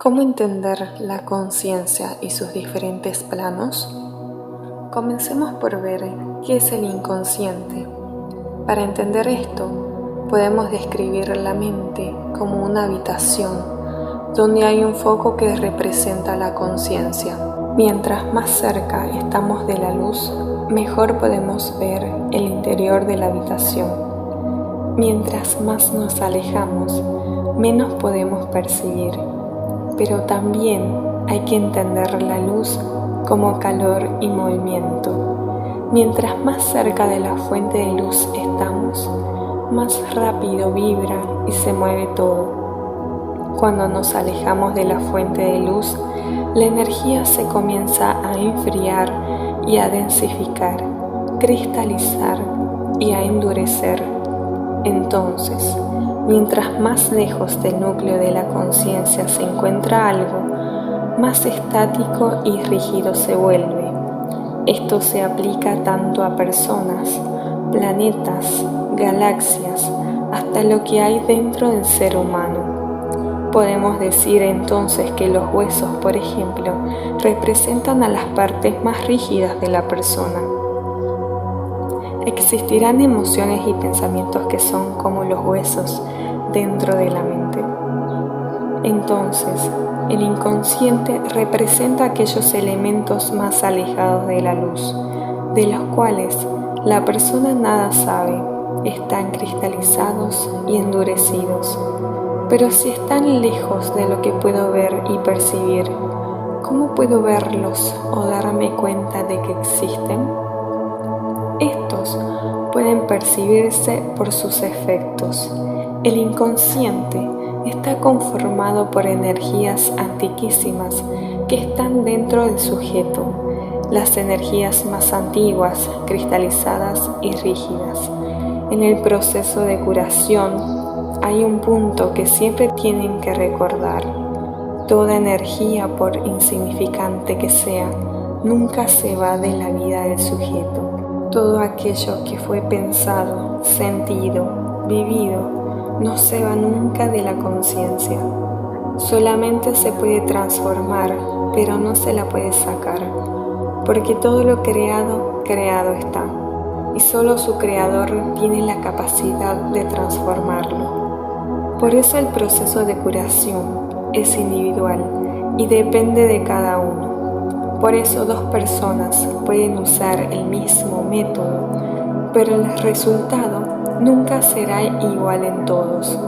¿Cómo entender la conciencia y sus diferentes planos? Comencemos por ver qué es el inconsciente. Para entender esto, podemos describir la mente como una habitación donde hay un foco que representa la conciencia. Mientras más cerca estamos de la luz, mejor podemos ver el interior de la habitación. Mientras más nos alejamos, menos podemos percibir. Pero también hay que entender la luz como calor y movimiento. Mientras más cerca de la fuente de luz estamos, más rápido vibra y se mueve todo. Cuando nos alejamos de la fuente de luz, la energía se comienza a enfriar y a densificar, cristalizar y a endurecer. Entonces, mientras más lejos del núcleo de la conciencia se encuentra algo, más estático y rígido se vuelve. Esto se aplica tanto a personas, planetas, galaxias, hasta lo que hay dentro del ser humano. Podemos decir entonces que los huesos, por ejemplo, representan a las partes más rígidas de la persona. Existirán emociones y pensamientos que son como los huesos dentro de la mente. Entonces, el inconsciente representa aquellos elementos más alejados de la luz, de los cuales la persona nada sabe, están cristalizados y endurecidos. Pero si están lejos de lo que puedo ver y percibir, ¿cómo puedo verlos o darme cuenta de que existen? Estos pueden percibirse por sus efectos. El inconsciente está conformado por energías antiquísimas que están dentro del sujeto, las energías más antiguas, cristalizadas y rígidas. En el proceso de curación hay un punto que siempre tienen que recordar. Toda energía, por insignificante que sea, nunca se va de la vida del sujeto. Todo aquello que fue pensado, sentido, vivido, no se va nunca de la conciencia. Solamente se puede transformar, pero no se la puede sacar, porque todo lo creado, creado está, y solo su creador tiene la capacidad de transformarlo. Por eso el proceso de curación es individual y depende de cada uno. Por eso dos personas pueden usar el mismo método, pero el resultado nunca será igual en todos.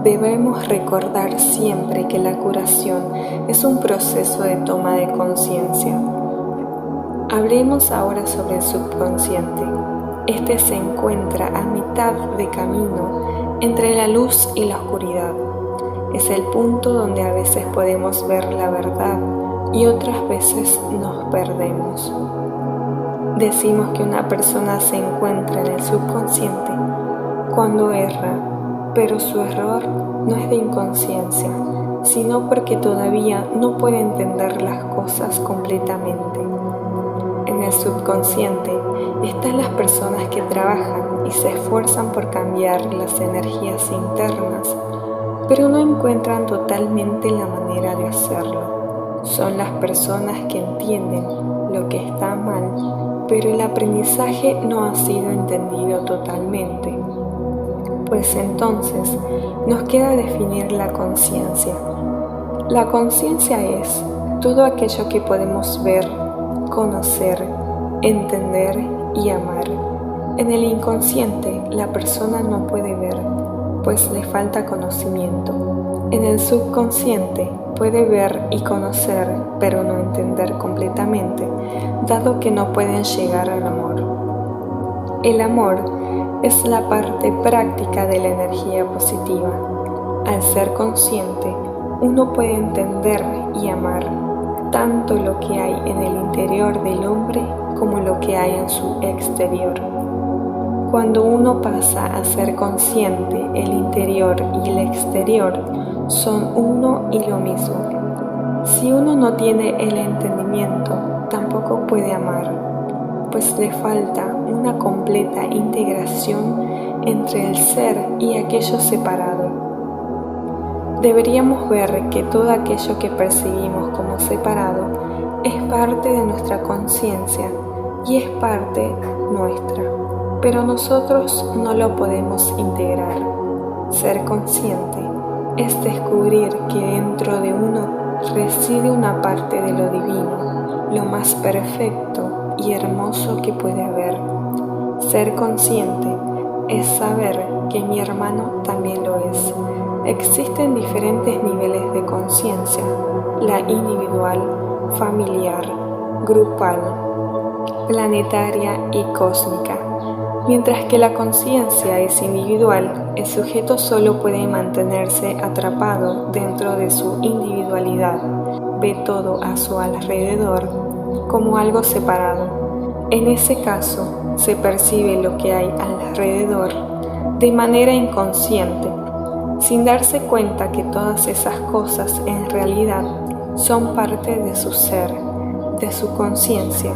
Debemos recordar siempre que la curación es un proceso de toma de conciencia. Hablemos ahora sobre el subconsciente. Este se encuentra a mitad de camino entre la luz y la oscuridad. Es el punto donde a veces podemos ver la verdad y otras veces nos perdemos. Decimos que una persona se encuentra en el subconsciente cuando erra, pero su error no es de inconsciencia, sino porque todavía no puede entender las cosas completamente. En el subconsciente están las personas que trabajan y se esfuerzan por cambiar las energías internas, pero no encuentran totalmente la manera de hacerlo. Son las personas que entienden lo que está mal, pero el aprendizaje no ha sido entendido totalmente. Pues entonces nos queda definir la conciencia. La conciencia es todo aquello que podemos ver, conocer, entender y amar. En el inconsciente la persona no puede ver, pues le falta conocimiento. En el subconsciente puede ver y conocer, pero no entender completamente, dado que no pueden llegar al amor. El amor es la parte práctica de la energía positiva. Al ser consciente, uno puede entender y amar tanto lo que hay en el interior del hombre como lo que hay en su exterior. Cuando uno pasa a ser consciente, el interior y el exterior son uno y lo mismo. Si uno no tiene el entendimiento, tampoco puede amar, pues le falta una completa integración entre el ser y aquello separado. deberíamos ver que todo aquello que percibimos como separado es parte de nuestra conciencia y es parte nuestra, pero nosotros no lo podemos integrar. Ser consciente es descubrir que dentro de uno reside una parte de lo divino, lo más perfecto y hermoso que puede haber. Ser consciente es saber que mi hermano también lo es. Existen diferentes niveles de conciencia: la individual, familiar, grupal, planetaria y cósmica. Mientras que la conciencia es individual, el sujeto solo puede mantenerse atrapado dentro de su individualidad, ve todo a su alrededor como algo separado. En ese caso, se percibe lo que hay alrededor de manera inconsciente, sin darse cuenta que todas esas cosas en realidad son parte de su ser, de su conciencia,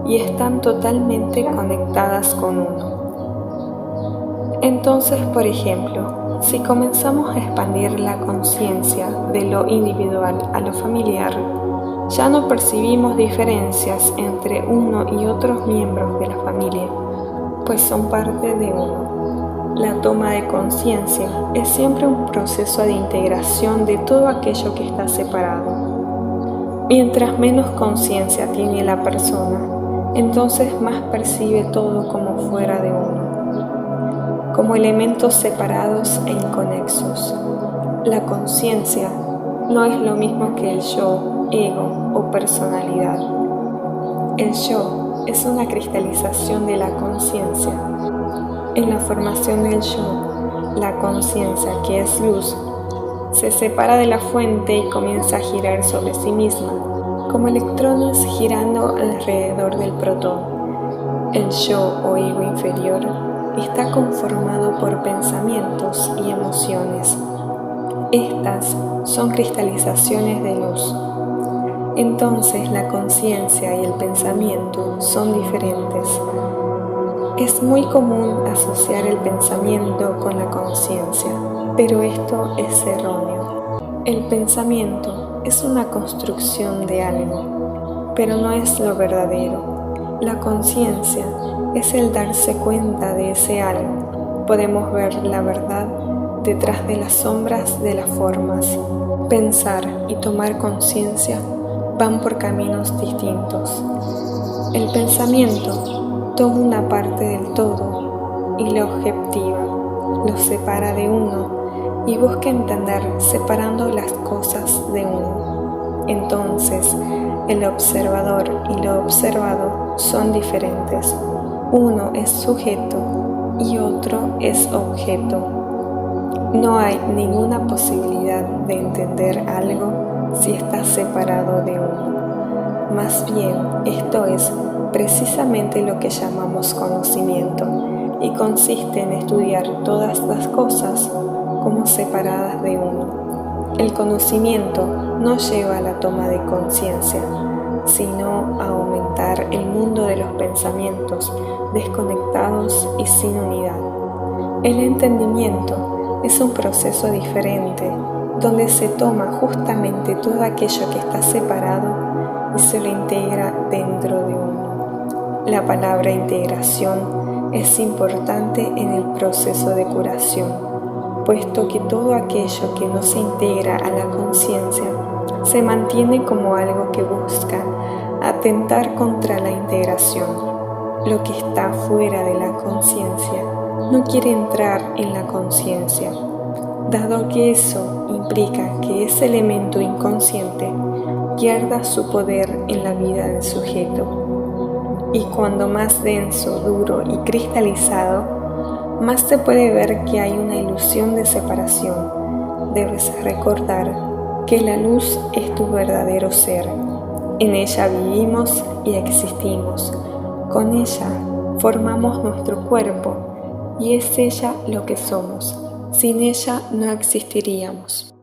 y están totalmente conectadas con uno. Entonces, por ejemplo, si comenzamos a expandir la conciencia de lo individual a lo familiar, ya no percibimos diferencias entre uno y otros miembros de la familia, pues son parte de uno. La toma de conciencia es siempre un proceso de integración de todo aquello que está separado. Mientras menos conciencia tiene la persona, entonces más percibe todo como fuera de uno, como elementos separados e inconexos. La conciencia no es lo mismo que el yo, ego o personalidad. El yo es una cristalización de la conciencia. En la formación del yo, la conciencia, que es luz, se separa de la fuente y comienza a girar sobre sí misma, como electrones girando alrededor del protón. El yo o ego inferior está conformado por pensamientos y emociones. Estas son cristalizaciones de luz. Entonces la conciencia y el pensamiento son diferentes. Es muy común asociar el pensamiento con la conciencia, pero esto es erróneo. El pensamiento es una construcción de algo, pero no es lo verdadero. La conciencia es el darse cuenta de ese algo. Podemos ver la verdad detrás de las sombras de las formas. Pensar y tomar conciencia van por caminos distintos. El pensamiento toma una parte del todo y lo objetiva, lo separa de uno y busca entender separando las cosas de uno. Entonces, el observador y lo observado son diferentes. Uno es sujeto y otro es objeto. No hay ninguna posibilidad de entender algo si está separado de uno. Más bien, esto es precisamente lo que llamamos conocimiento, y consiste en estudiar todas las cosas como separadas de uno. El conocimiento no lleva a la toma de conciencia, sino a aumentar el mundo de los pensamientos desconectados y sin unidad. El entendimiento es un proceso diferente, donde se toma justamente todo aquello que está separado y se lo integra dentro de uno. La palabra integración es importante en el proceso de curación, puesto que todo aquello que no se integra a la conciencia se mantiene como algo que busca atentar contra la integración. Lo que está fuera de la conciencia no quiere entrar en la conciencia, dado que eso implica que ese elemento inconsciente pierda su poder en la vida del sujeto. Y cuando más denso, duro y cristalizado, más se puede ver que hay una ilusión de separación. Debes recordar que la luz es tu verdadero ser. En ella vivimos y existimos. Con ella formamos nuestro cuerpo y es ella lo que somos. Sin ella no existiríamos.